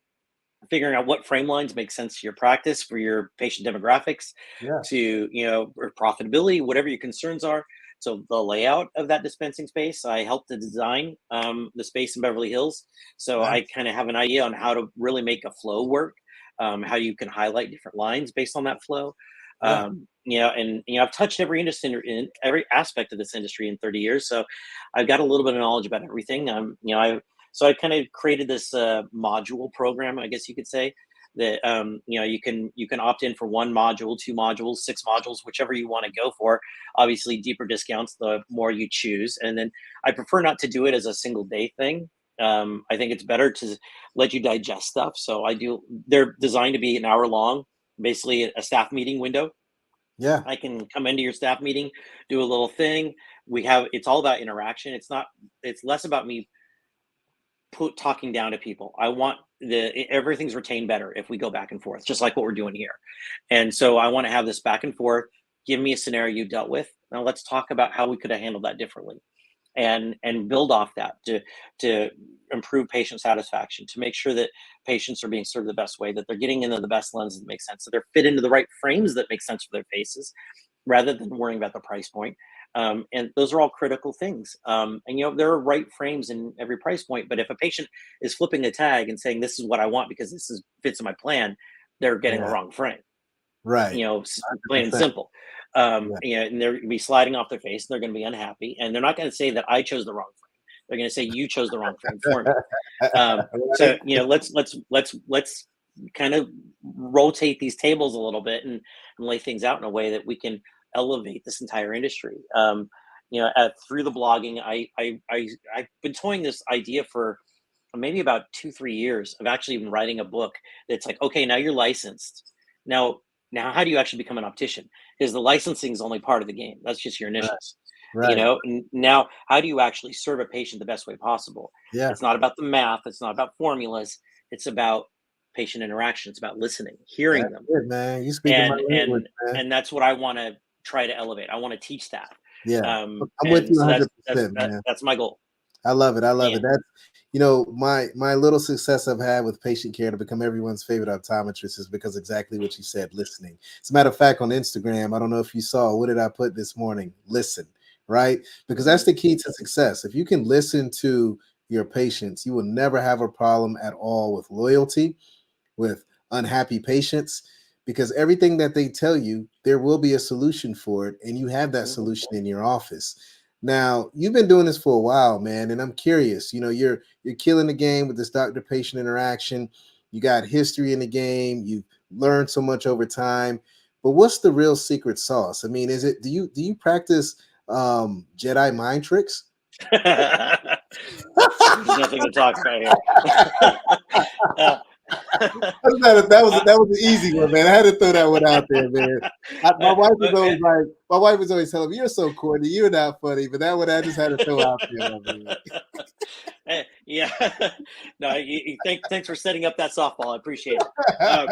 Speaker 4: figuring out what frame lines make sense to your practice for your patient demographics,
Speaker 1: Yeah,
Speaker 4: to or profitability, whatever your concerns are. So the layout of that dispensing space, I helped to design the space in Beverly Hills, so I
Speaker 1: nice.
Speaker 4: kind of have an idea on how to really make a flow work, how you can highlight different lines based on that flow.
Speaker 1: Yeah,
Speaker 4: And I've touched every industry in every aspect of this industry in 30 years, so I've got a little bit of knowledge about everything. I kind of created this module program, I guess you could say, that you can opt in for 1 module, 2 modules, 6 modules, whichever you want to go for. Obviously, deeper discounts the more you choose. And then I prefer not to do it as a single day thing. I think it's better to let you digest stuff. So I do. They're designed to be an hour long, basically a staff meeting window.
Speaker 1: yeah,
Speaker 4: I can come into your staff meeting, do a little thing. It's all about interaction. It's less about me talking down to people. I want everything's retained better if we go back and forth, just like what we're doing here. And so I want to have this back and forth. Give me a scenario you dealt with. Now let's talk about how we could have handled that differently. and build off that to improve patient satisfaction, to make sure that patients are being served the best way, that they're getting into the best lenses that make sense, that they're fit into the right frames that make sense for their faces, rather than worrying about the price point. And those are all critical things. And there are right frames in every price point, but if a patient is flipping a tag and saying this is what I want because fits in my plan, they're getting a
Speaker 1: Yeah.
Speaker 4: wrong frame.
Speaker 1: Right.
Speaker 4: Plain and
Speaker 1: 100%.
Speaker 4: simple.
Speaker 1: Yeah.
Speaker 4: And they're gonna be sliding off their face, and they're gonna be unhappy, and they're not gonna say that I chose the wrong frame. They're gonna say you chose the wrong frame for me. So
Speaker 1: Right.
Speaker 4: let's kind of rotate these tables a little bit and lay things out in a way that we can elevate this entire industry. Through the blogging, I've been toying this idea for maybe about 2-3 years of actually even writing a book that's like, okay, now you're licensed. Now how do you actually become an optician? Because the licensing is only part of the game. That's just your
Speaker 1: Right.
Speaker 4: initials.
Speaker 1: Right.
Speaker 4: And now how do you actually serve a patient the best way possible?
Speaker 1: Yeah.
Speaker 4: It's not about the math, it's not about formulas, it's about patient interaction, it's about listening, hearing
Speaker 1: That's
Speaker 4: them.
Speaker 1: it, man. You speaking my
Speaker 4: And
Speaker 1: language,
Speaker 4: and
Speaker 1: man.
Speaker 4: and that's what I want to try to elevate. I want to teach that.
Speaker 1: Yeah. I'm with
Speaker 4: And
Speaker 1: you
Speaker 4: so that's that's
Speaker 1: 100%,
Speaker 4: that,
Speaker 1: man.
Speaker 4: that's my goal.
Speaker 1: I love it. I love
Speaker 4: Yeah.
Speaker 1: it. That's my little success I've had with patient care to become everyone's favorite optometrist is because exactly what you said, listening. As a matter of fact, on Instagram, I don't know if you saw, what did I put this morning? Listen, right? Because that's
Speaker 4: Mhm.
Speaker 1: the key to success. If you can listen to your patients, you will never have a problem at all with loyalty, with unhappy patients, because everything that they tell you, there will be a solution for it, and you have that
Speaker 4: Mhm.
Speaker 1: solution in your office. Now, you've been doing this for a while, man, and I'm curious. You're killing the game with this doctor-patient interaction. You got history in the game. You've learned so much over time. But what's the real secret sauce? I mean, is it do you practice Jedi mind tricks?
Speaker 4: There's nothing to talk about here. uh,
Speaker 1: That was an easy one, man. I had to throw that one out there, man. My wife was
Speaker 4: but,
Speaker 1: always like, my wife was always telling me, "You're so corny, you're not funny." But that one I just had to throw out there, my man.
Speaker 4: yeah, no, thanks for setting up that softball. I appreciate it. Um,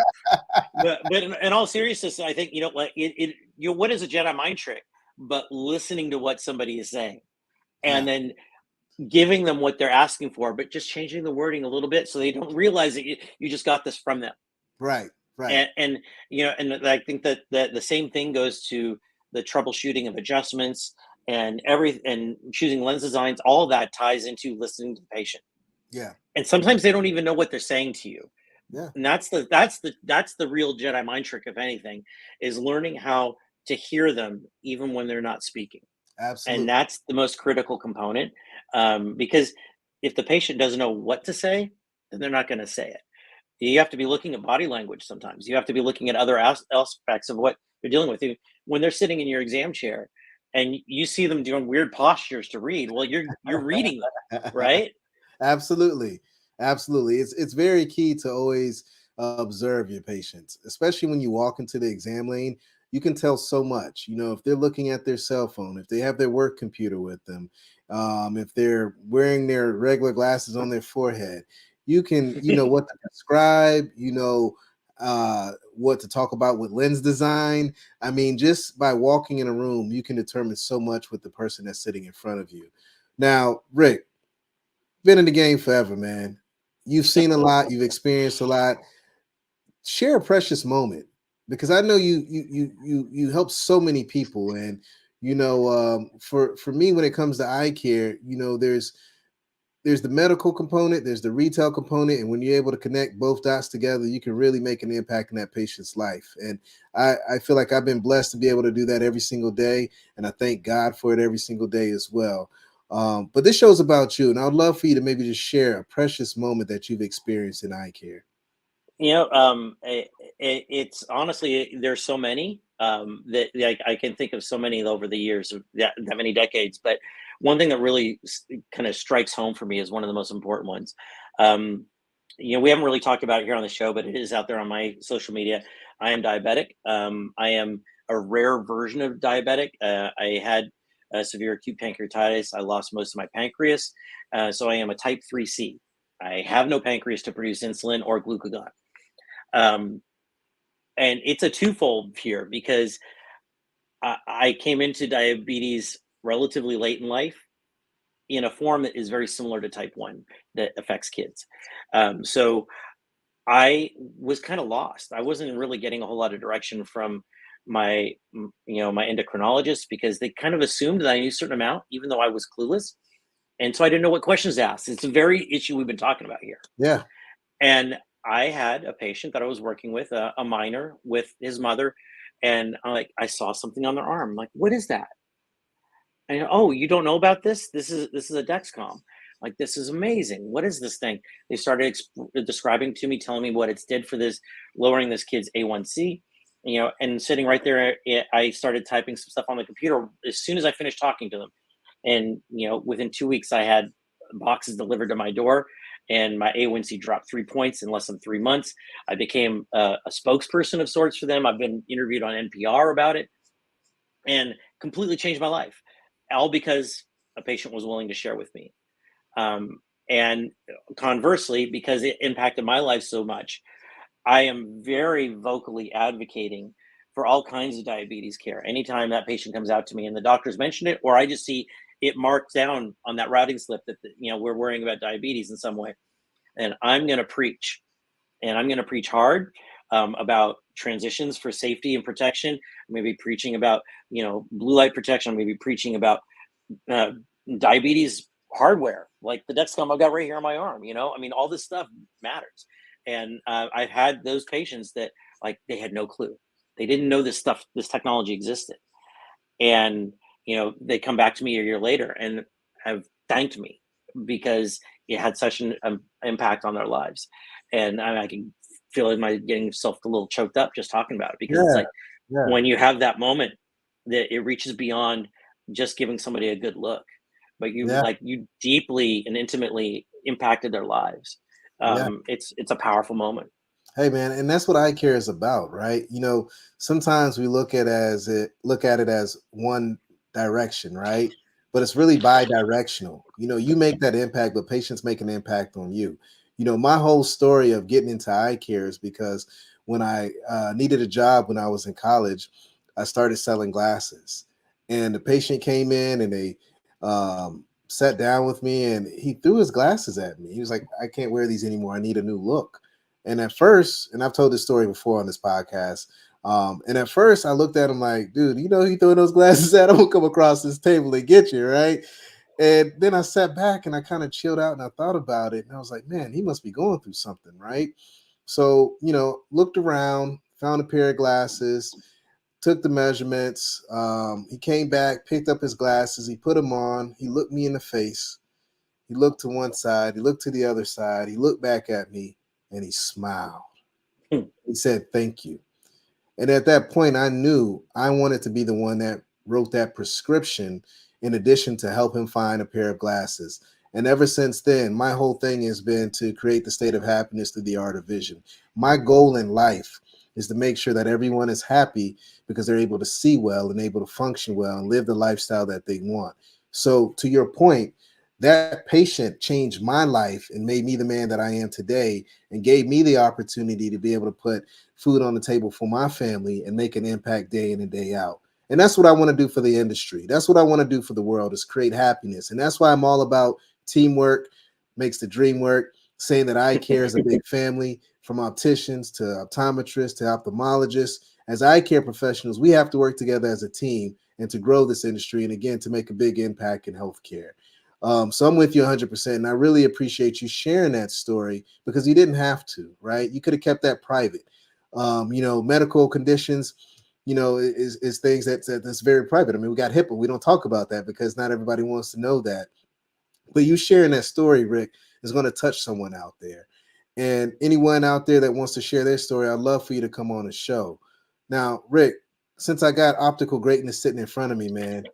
Speaker 4: but in all seriousness, I think like what is a Jedi mind trick? But listening to what somebody is saying,
Speaker 1: Yeah,
Speaker 4: and then giving them what they're asking for, but just changing the wording a little bit so they don't realize that you just got this from them.
Speaker 1: right, right.
Speaker 4: And I think that the same thing goes to the troubleshooting of adjustments and choosing lens designs. All of that ties into listening to the patient.
Speaker 1: Yeah,
Speaker 4: And sometimes they don't even know what they're saying to you.
Speaker 1: yeah,
Speaker 4: And that's the real Jedi mind trick, if anything, is learning how to hear them even when they're not speaking. And
Speaker 1: absolutely.
Speaker 4: that's the most critical component, because if the patient doesn't know what to say, then they're not going to say it. You have to be looking at body language sometimes. You have to be looking at other aspects of what they're dealing with. When they're sitting in your exam chair and you see them doing weird postures to read, well, you're reading them, right?
Speaker 1: Absolutely. Absolutely. It's very key to always observe your patients, especially when you walk into the exam lane. You can tell so much. If they're looking at their cell phone, if they have their work computer with them, if they're wearing their regular glasses on their forehead, you can, what to prescribe, what to talk about with lens design. I mean, just by walking in a room, you can determine so much with the person that's sitting in front of you. Now, Rick, been in the game forever, man. You've seen a lot, you've experienced a lot. Share a precious moment, because I know you help so many people, and for me, when it comes to eye care, there's the medical component, there's the retail component, and when you're able to connect both dots together, you can really make an impact in that patient's life. And I feel like I've been blessed to be able to do that every single day, and I thank God for it every single day as well. But this show's about you, and I'd love for you to maybe just share a precious moment that you've experienced in eye care.
Speaker 4: It's honestly, there's so many that like I can think of so many over the years of that many decades. But one thing that really kind of strikes home for me is one of the most important ones. Um, we haven't really talked about it here on the show, but it is out there on my social media. I am diabetic. I am a rare version of diabetic. I had severe acute pancreatitis. I lost most of my pancreas, so I am a type 3C. I have no pancreas to produce insulin or glucagon. Um, and it's a twofold here because I came into diabetes relatively late in life, in a form that is very similar to type 1 that affects kids. So I was kind of lost. I wasn't really getting a whole lot of direction from my endocrinologist, because they kind of assumed that I knew a certain amount, even though I was clueless. And so I didn't know what questions to ask. It's a very issue we've been talking about here.
Speaker 1: Yeah.
Speaker 4: And I had a patient that I was working with, a minor with his mother, and I saw something on their arm. I'm like, what is that? And oh, you don't know about this? This is a Dexcom. Like, this is amazing. What is this thing? They started describing to me, telling me what it's did for this, lowering this kid's A1C. And sitting right there, I started typing some stuff on the computer as soon as I finished talking to them. And within 2 weeks, I had boxes delivered to my door, and my A1C dropped 3 points in less than 3 months. I became a spokesperson of sorts for them. I've been interviewed on NPR about it, and completely changed my life, all because a patient was willing to share with me. And conversely, because it impacted my life so much, I am very vocally advocating for all kinds of diabetes care. Anytime that patient comes out to me and the doctors mention it, or I just see it marked down on that routing slip that we're worrying about diabetes in some way, and I'm going to preach, and I'm going to preach hard about transitions for safety and protection. Maybe preaching about blue light protection. Maybe preaching about diabetes hardware, like the Dexcom I've got right here on my arm. All this stuff matters. And I've had those patients that, like, they had no clue. They didn't know this technology existed. And, they come back to me a year later and have thanked me because it had such an impact on their lives. And I can feel getting myself a little choked up just talking about it, because it's like, when you have that moment, that it reaches beyond just giving somebody a good look, but you deeply and intimately impacted their lives. It's a powerful moment.
Speaker 1: Hey man, and that's what eye care is about, right? Sometimes we look at it as one direction, right? But it's really bi-directional. You make that impact, but patients make an impact on you. My whole story of getting into eye care is because when I needed a job when I was in college, I started selling glasses, and the patient came in and they sat down with me, and he threw his glasses at me. He was like, I can't wear these anymore. I need a new look. And at first, and I've told this story before on this podcast, and at first I looked at him like, dude, you throwing those glasses at, I'm gonna come across this table and get you, right? And then I sat back and I kind of chilled out and I thought about it, and I was like, man, he must be going through something, right? So, looked around, found a pair of glasses, took the measurements. He came back, picked up his glasses, he put them on, he looked me in the face, he looked to one side, he looked to the other side, he looked back at me, and he smiled. He said, thank you. And at that point, I knew I wanted to be the one that wrote that prescription, in addition to help him find a pair of glasses. And ever since then, my whole thing has been to create the state of happiness through the art of vision. My goal in life is to make sure that everyone is happy because they're able to see well and able to function well and live the lifestyle that they want. So to your point, that patient changed my life and made me the man that I am today, and gave me the opportunity to be able to put food on the table for my family and make an impact day in and day out. And that's what I want to do for the industry. That's what I want to do for the world, is create happiness. And that's why I'm all about teamwork makes the dream work, saying that eye care is a big family, from opticians to optometrists to ophthalmologists. As eye care professionals, we have to work together as a team and to grow this industry, and again, to make a big impact in healthcare. So I'm with you 100%. And I really appreciate you sharing that story, because you didn't have to, right? You could have kept that private. Medical conditions, is things that's very private. I mean, we got HIPAA. We don't talk about that because not everybody wants to know that. But you sharing that story, Rick, is going to touch someone out there. And anyone out there that wants to share their story, I'd love for you to come on the show. Now, Rick, since I got optical greatness sitting in front of me, man,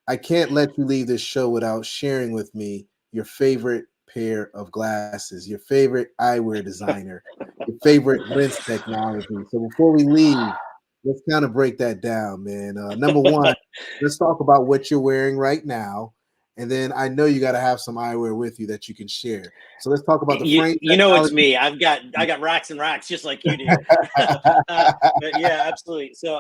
Speaker 1: I can't let you leave this show without sharing with me your favorite pair of glasses, your favorite eyewear designer, your favorite lens technology. So before we leave, let's kind of break that down, man. Number one, let's talk about what you're wearing right now. And then I know you got to have some eyewear with you that you can share. So let's talk about the frame.
Speaker 4: It's me. I got racks and racks just like you do. But yeah, absolutely. So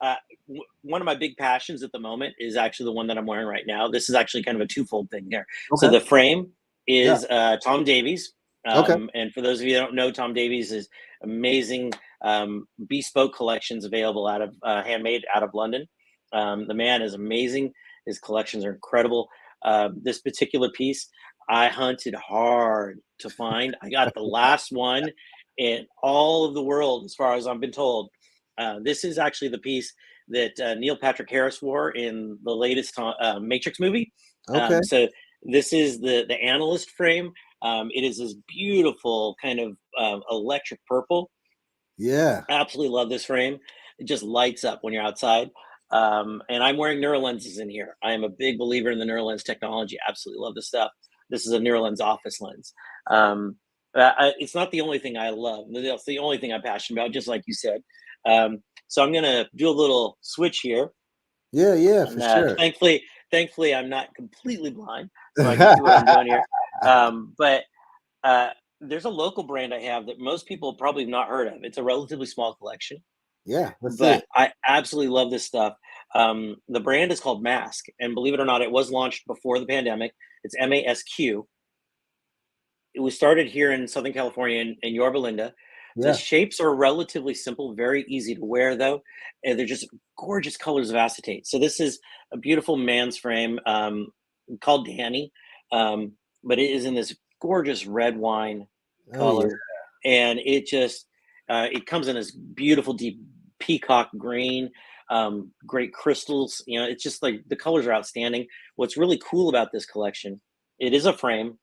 Speaker 4: one of my big passions at the moment is actually the one that I'm wearing right now. This is actually kind of a twofold thing here. So
Speaker 1: Okay.
Speaker 4: the frame
Speaker 1: Yeah.
Speaker 4: is Tom Davies.
Speaker 1: Okay.
Speaker 4: And for those of you that don't know, Tom Davies is amazing bespoke collections available out of handmade out of London. The man is amazing. His collections are incredible. This particular piece, I hunted hard to find. I got the last one in all of the world, as far as I've been told. This is actually the piece that Neil Patrick Harris wore in the latest Matrix movie.
Speaker 1: Okay.
Speaker 4: So this is the analyst frame. It is this beautiful kind of electric purple.
Speaker 1: Yeah.
Speaker 4: Absolutely love this frame. It just lights up when you're outside. And I'm wearing NeuroLenses in here. I am a big believer in the NeuroLens technology. Absolutely love this stuff. This is a NeuroLens office lens. It's not the only thing I love. It's the only thing I'm passionate about, just like you said. So I'm gonna do a little switch here,
Speaker 1: Yeah. Yeah. For
Speaker 4: and
Speaker 1: sure.
Speaker 4: thankfully, I'm not completely blind, so I can see what I'm doing here. But there's a local brand I have that most people probably have not heard of. It's a relatively small collection,
Speaker 1: Yeah. That's
Speaker 4: but
Speaker 1: it.
Speaker 4: I absolutely love this stuff. The brand is called Mask, and believe it or not, it was launched before the pandemic. It's MASQ. It was started here in Southern California in Yorba Linda. The
Speaker 1: Yeah.
Speaker 4: shapes are relatively simple, very easy to wear though, and they're just gorgeous colors of acetate. So this is a beautiful man's frame called Danny, but it is in this gorgeous red wine
Speaker 1: Oh yeah.
Speaker 4: color, and it comes in this beautiful deep peacock green, great crystals. You know, it's just like the colors are outstanding. What's really cool about this collection, it is a frame.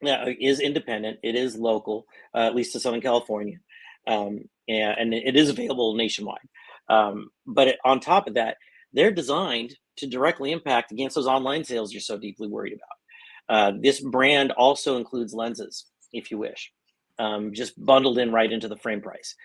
Speaker 4: Yeah, it is independent. It is local, at least to Southern California, and it is available nationwide. On top of that, they're designed to directly impact against those online sales you're so deeply worried about. This brand also includes lenses, if you wish, just bundled in right into the frame price.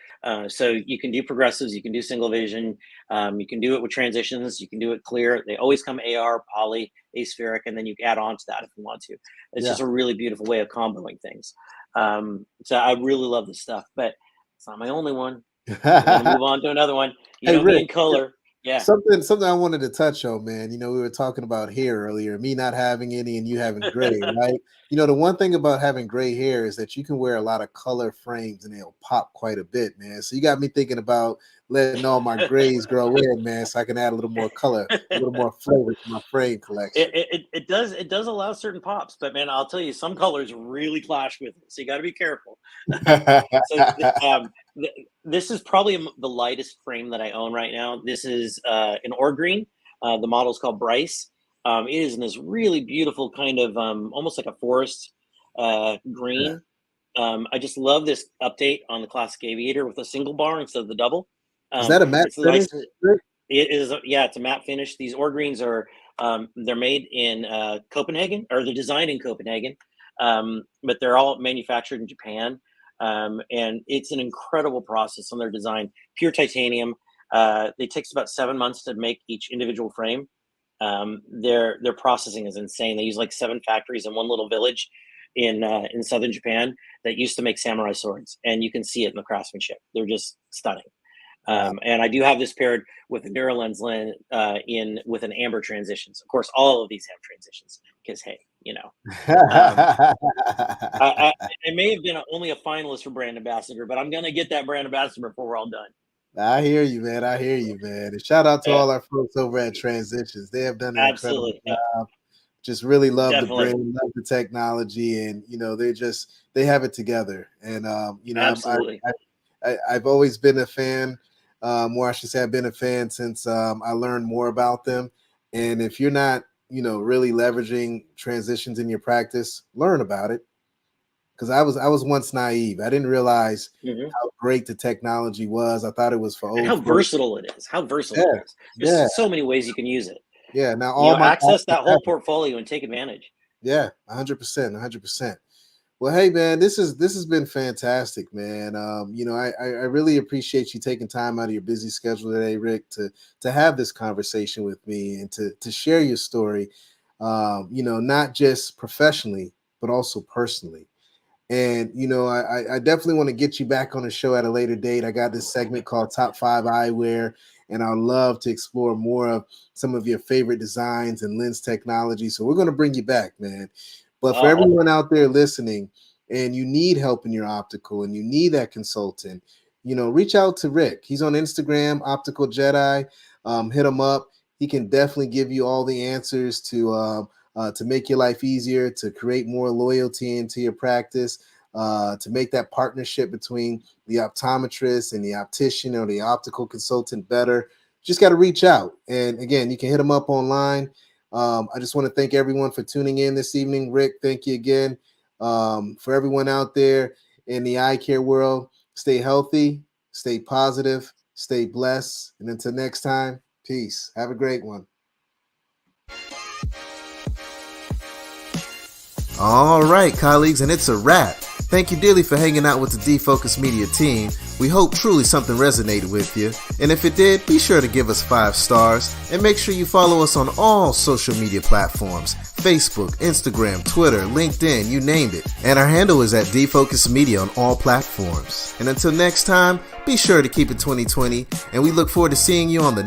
Speaker 4: So you can do progressives, you can do single vision, you can do it with transitions, you can do it clear. They always come AR, poly, aspheric, and then you add on to that if you want to. It's
Speaker 1: Yeah.
Speaker 4: just a really beautiful way of comboing things. So I really love this stuff, but it's not my only one. We're gonna move on to another one. You
Speaker 1: Hey
Speaker 4: know me
Speaker 1: Rick.
Speaker 4: in color. Yeah.
Speaker 1: Something I wanted to touch on, man. We were talking about hair earlier, me not having any and you having gray, right? The one thing about having gray hair is that you can wear a lot of color frames and they'll pop quite a bit, man. So you got me thinking about letting all my grays grow in, man, so I can add a little more color, a little more flavor to my frame collection.
Speaker 4: It does allow certain pops, but man, I'll tell you, some colors really clash with it, so you got to be careful. So this is probably the lightest frame that I own right now. This is an ore green. The model is called Bryce. It is in this really beautiful kind of almost like a forest
Speaker 1: Yeah.
Speaker 4: green. I just love this update on the classic aviator with a single bar instead of the double.
Speaker 1: Is that a matte
Speaker 4: It's nice.
Speaker 1: finish, Rick?
Speaker 4: It is, yeah, it's a matte finish. These ore greens are they're made in Copenhagen, or they're designed in Copenhagen, but they're all manufactured in Japan. And it's an incredible process on their design. Pure titanium. It takes about 7 months to make each individual frame. Their processing is insane. They use like 7 factories in one little village in southern Japan that used to make samurai swords, and you can see it in the craftsmanship. They're just stunning.
Speaker 1: Wow.
Speaker 4: And I do have this paired with a NeuroLens lens in with an amber transitions. Of course, all of these have transitions because hey, um, I may have been only a finalist for brand ambassador, but I'm gonna get that brand ambassador before we're all done.
Speaker 1: I hear you, man. I hear you, man. And shout out to
Speaker 4: Yeah,
Speaker 1: all our folks over at Transitions. They have done an incredible
Speaker 4: absolutely. Yeah,
Speaker 1: job. Just really love the
Speaker 4: definitely,
Speaker 1: brand, love the technology, and they have it together. And
Speaker 4: absolutely.
Speaker 1: I've always been a fan, or I should say, I've been a fan since I learned more about them. And if you're not, really leveraging transitions in your practice, learn about it. Because I was once naive. I didn't realize
Speaker 4: Hmm.
Speaker 1: how great the technology was. I thought it was for
Speaker 4: And
Speaker 1: old
Speaker 4: how
Speaker 1: folks.
Speaker 4: versatile it is. How versatile
Speaker 1: Yeah,
Speaker 4: it is. There's
Speaker 1: yeah,
Speaker 4: so many ways you can use it.
Speaker 1: yeah. Now all my
Speaker 4: Access
Speaker 1: classes
Speaker 4: that
Speaker 1: have
Speaker 4: whole
Speaker 1: it.
Speaker 4: portfolio and take advantage.
Speaker 1: Yeah, 100%, 100%. Well, hey man, this has been fantastic, man. I really appreciate you taking time out of your busy schedule today, Rick, to have this conversation with me and to share your story. Not just professionally, but also personally. And I definitely want to get you back on the show at a later date. I got this segment called Top 5 Eyewear, and I'd love to explore more of some of your favorite designs and lens technology. So we're going to bring you back, man. But for everyone out there listening, and you need help in your optical and you need that consultant, reach out to Ric. He's on Instagram, Optical Jedi. Hit him up. He can definitely give you all the answers to make your life easier, to create more loyalty into your practice, to make that partnership between the optometrist and the optician or the optical consultant better. Just got to reach out. And again, you can hit him up online. I just want to thank everyone for tuning in this evening. Ric, thank you again. For everyone out there in the eye care world, stay healthy, stay positive, stay blessed. And until next time, peace. Have a great one. All right, colleagues, and it's a wrap. Thank you dearly for hanging out with the D-Focus Media team. We hope truly something resonated with you. And if it did, be sure to give us 5 stars and make sure you follow us on all social media platforms: Facebook, Instagram, Twitter, LinkedIn, you named it. And our handle is at D-Focus Media on all platforms. And until next time, be sure to keep it 2020, and we look forward to seeing you on the